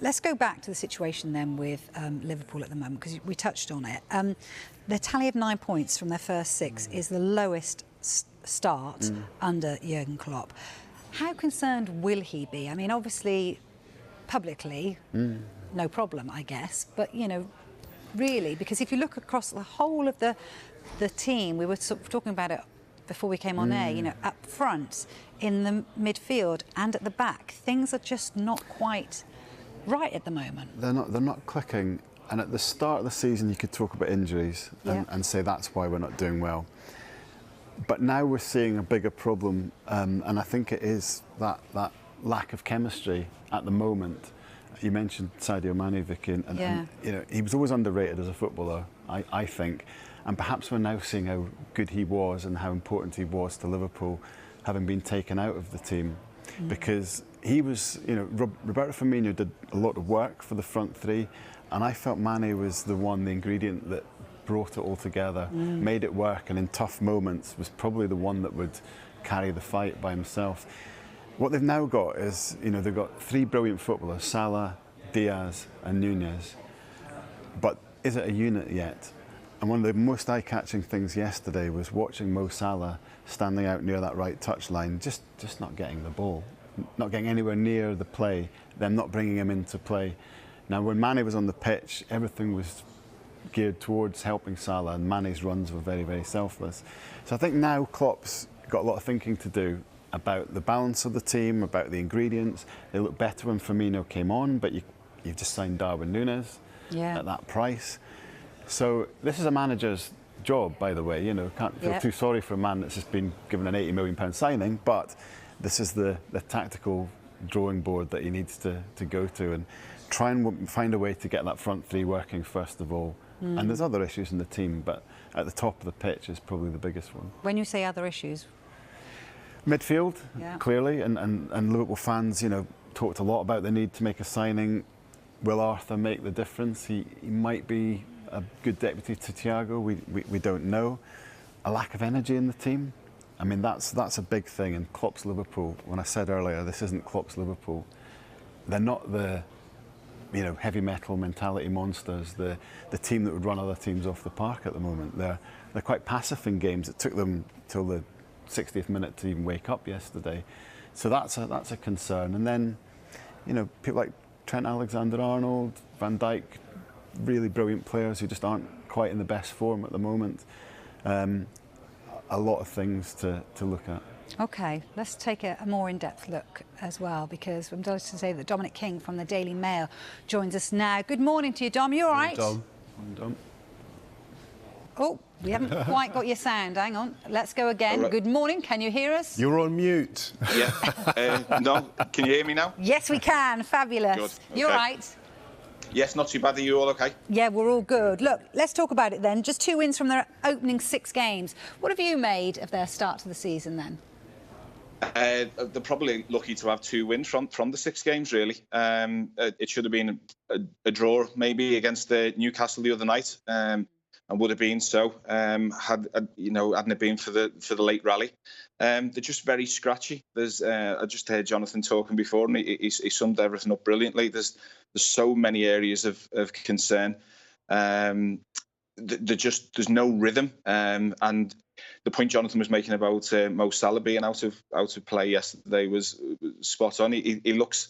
let's go back to the situation then with Liverpool at the moment, because we touched on it. Their tally of 9 points from their first 6 is the lowest start under Jurgen Klopp. How concerned will he be? I mean, obviously, publicly, no problem, I guess. But, you know, really, because if you look across the whole of the team, we were sort of talking about it before we came on air, you know, up front, in the midfield and at the back, things are just not quite right at the moment. They're not clicking. And at the start of the season, you could talk about injuries and say that's why we're not doing well. But now we're seeing a bigger problem, and I think it is that lack of chemistry at the moment. You mentioned Sadio Mane, Vicky, and you know, he was always underrated as a footballer, I think. And perhaps we're now seeing how good he was and how important he was to Liverpool, having been taken out of the team. Because he was, you know, Roberto Firmino did a lot of work for the front three, and I felt Mane was the ingredient that brought it all together, made it work, and in tough moments was probably the one that would carry the fight by himself. What they've now got is, you know, they've got 3 brilliant footballers, Salah, Diaz and Nunez, but is it a unit yet? And one of the most eye-catching things yesterday was watching Mo Salah standing out near that right touchline, just not getting the ball, not getting anywhere near the play, them not bringing him into play. Now, when Mane was on the pitch, everything was geared towards helping Salah, and Mane's runs were very, very selfless. So I think now Klopp's got a lot of thinking to do about the balance of the team, about the ingredients. They look better when Firmino came on, but you've just signed Darwin Núñez at that price. So this is a manager's job, by the way. You know, can't feel too sorry for a man that's just been given an £80 million signing, but this is the tactical drawing board that he needs to go to and try and find a way to get that front three working first of all. And there's other issues in the team, but at the top of the pitch is probably the biggest one. When you say other issues? Midfield, clearly, and Liverpool fans, you know, talked a lot about the need to make a signing. Will Arthur make the difference? He might be a good deputy to Thiago, we don't know. A lack of energy in the team. I mean, that's a big thing in Klopp's Liverpool. When I said earlier, this isn't Klopp's Liverpool. They're not the, you know, heavy metal mentality monsters, the team that would run other teams off the park at the moment. They're quite passive in games. It took them till the 60th minute to even wake up yesterday. So that's a concern. And then, you know, people like Trent Alexander-Arnold, Van Dijk, really brilliant players who just aren't quite in the best form at the moment. A lot of things to look at. OK, let's take a more in-depth look as well, because I'm delighted to say that Dominic King from the Daily Mail joins us now. Good morning to you, Dom. You all right? Dom. Dom. Oh, we haven't quite got your sound. Hang on. Let's go again. Right. Good morning. Can you hear us? You're on mute. Yeah. No, can you hear me now? Yes, we can. Fabulous. Good. Okay. You're right. Yes, not too bad. Are you all okay? Yeah, we're all good. Look, let's talk about it then. Just 2 wins from their opening 6 games. What have you made of their start to the season then? They're probably lucky to have 2 wins from the 6 games, really. It should have been a draw maybe against Newcastle the other night, and would have been so hadn't it been for the late rally. They're just very scratchy. I just heard Jonathan talking before, and he summed everything up brilliantly. There's so many areas of concern. There's no rhythm, and the point Jonathan was making about Mo Salah being out of play yesterday was spot on. He looks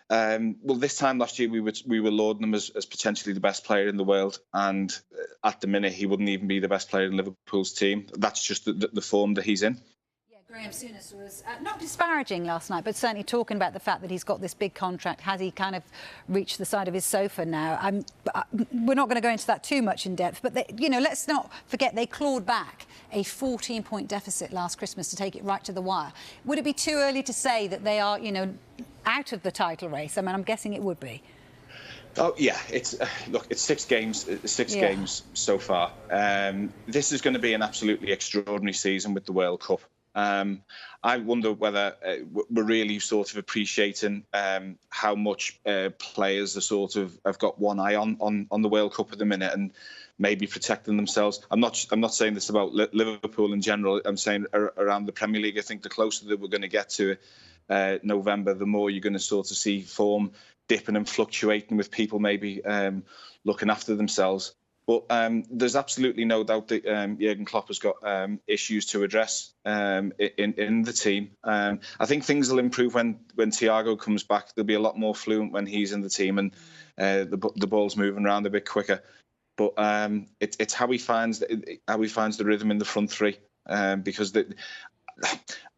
well. This time last year we were lauding him as potentially the best player in the world, and at the minute he wouldn't even be the best player in Liverpool's team. That's just the form that he's in. Graham Souness was not disparaging last night, but certainly talking about the fact that he's got this big contract. Has he kind of reached the side of his sofa now? We're not going to go into that too much in depth, but let's not forget they clawed back a 14-point deficit last Christmas to take it right to the wire. Would it be too early to say that they are, out of the title race? I mean, I'm guessing it would be. Oh yeah, it's 6 games, games so far. This is going to be an absolutely extraordinary season with the World Cup. I wonder whether we're really sort of appreciating how much players are sort of have got one eye on the World Cup at the minute and maybe protecting themselves. I'm not saying this about Liverpool in general. I'm saying around the Premier League. I think the closer that we're going to get to November, the more you're going to sort of see form dipping and fluctuating, with people maybe looking after themselves. But there's absolutely no doubt that Jurgen Klopp has got issues to address in the team. I think things will improve when Thiago comes back. They'll be a lot more fluent when he's in the team, and the ball's moving around a bit quicker. But it's how he finds the rhythm in the front three, because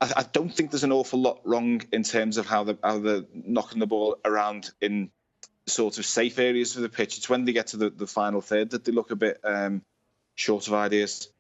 I don't think there's an awful lot wrong in terms of how they're knocking the ball around in sort of safe areas of the pitch. It's when they get to the final third that they look a bit short of ideas.